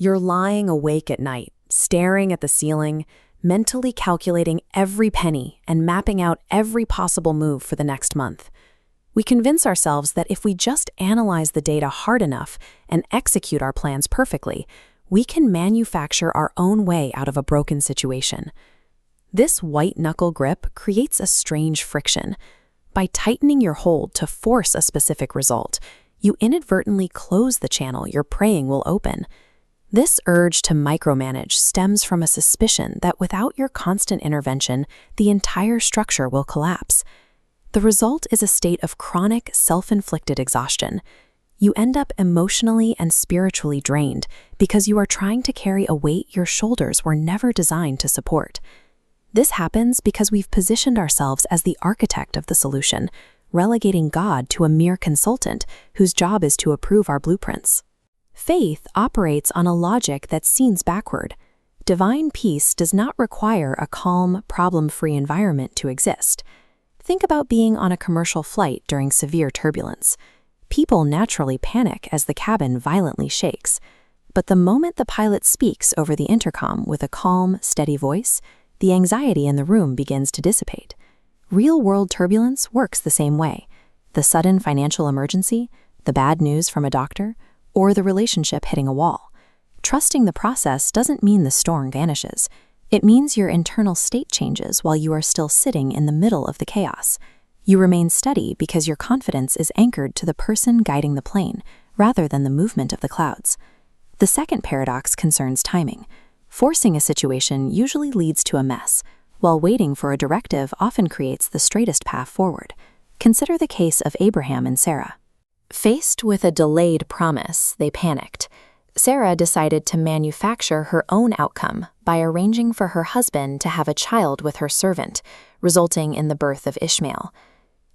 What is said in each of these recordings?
You're lying awake at night, staring at the ceiling, mentally calculating every penny and mapping out every possible move for the next month. We convince ourselves that if we just analyze the data hard enough and execute our plans perfectly, we can manufacture our own way out of a broken situation. This white-knuckle grip creates a strange friction. By tightening your hold to force a specific result, you inadvertently close the channel you're praying will open. This urge to micromanage stems from a suspicion that without your constant intervention, the entire structure will collapse. The result is a state of chronic, self-inflicted exhaustion. You end up emotionally and spiritually drained because you are trying to carry a weight your shoulders were never designed to support. This happens because we've positioned ourselves as the architect of the solution, relegating God to a mere consultant whose job is to approve our blueprints. Faith operates on a logic that seems backward. Divine peace does not require a calm, problem-free environment to exist. Think about being on a commercial flight during severe turbulence. People naturally panic as the cabin violently shakes. But the moment the pilot speaks over the intercom with a calm, steady voice, the anxiety in the room begins to dissipate. Real-world turbulence works the same way. The sudden financial emergency, the bad news from a doctor, or the relationship hitting a wall. Trusting the process doesn't mean the storm vanishes. It means your internal state changes while you are still sitting in the middle of the chaos. You remain steady because your confidence is anchored to the person guiding the plane, rather than the movement of the clouds. The second paradox concerns timing. Forcing a situation usually leads to a mess, while waiting for a directive often creates the straightest path forward. Consider the case of Abraham and Sarah. Faced with a delayed promise, they panicked. Sarah decided to manufacture her own outcome by arranging for her husband to have a child with her servant, resulting in the birth of Ishmael.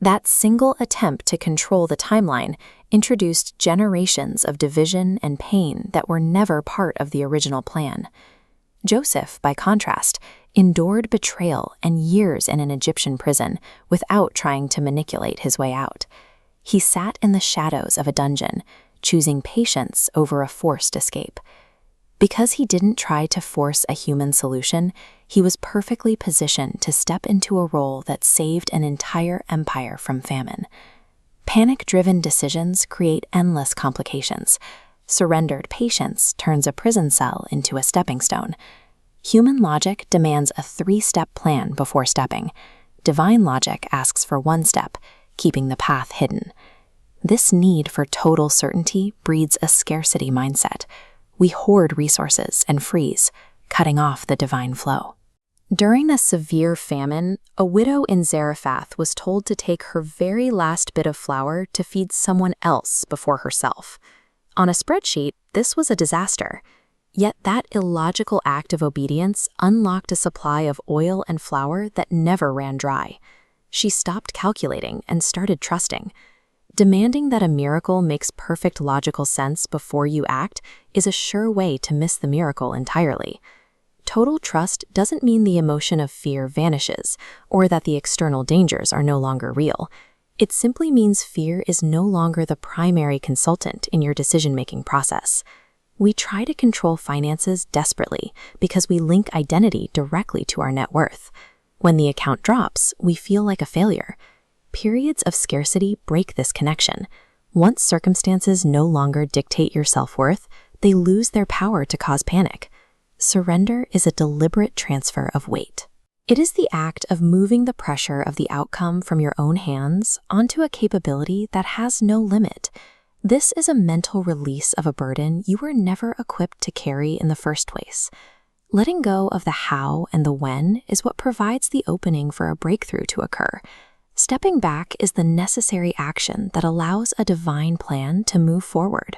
That single attempt to control the timeline introduced generations of division and pain that were never part of the original plan. Joseph, by contrast, endured betrayal and years in an Egyptian prison without trying to manipulate his way out. He sat in the shadows of a dungeon, choosing patience over a forced escape. Because he didn't try to force a human solution, he was perfectly positioned to step into a role that saved an entire empire from famine. Panic-driven decisions create endless complications. Surrendered patience turns a prison cell into a stepping stone. Human logic demands a 3-step plan before stepping. Divine logic asks for 1 step, keeping the path hidden. This need for total certainty breeds a scarcity mindset. We hoard resources and freeze, cutting off the divine flow. During a severe famine, a widow in Zarephath was told to take her very last bit of flour to feed someone else before herself. On a spreadsheet, this was a disaster. Yet that illogical act of obedience unlocked a supply of oil and flour that never ran dry. She stopped calculating and started trusting. Demanding that a miracle makes perfect logical sense before you act is a sure way to miss the miracle entirely. Total trust doesn't mean the emotion of fear vanishes or that the external dangers are no longer real. It simply means fear is no longer the primary consultant in your decision-making process. We try to control finances desperately because we link identity directly to our net worth. When the account drops, we feel like a failure. Periods of scarcity break this connection. Once circumstances no longer dictate your self-worth, they lose their power to cause panic. Surrender is a deliberate transfer of weight. It is the act of moving the pressure of the outcome from your own hands onto a capability that has no limit. This is a mental release of a burden you were never equipped to carry in the first place. Letting go of the how and the when is what provides the opening for a breakthrough to occur. Stepping back is the necessary action that allows a divine plan to move forward.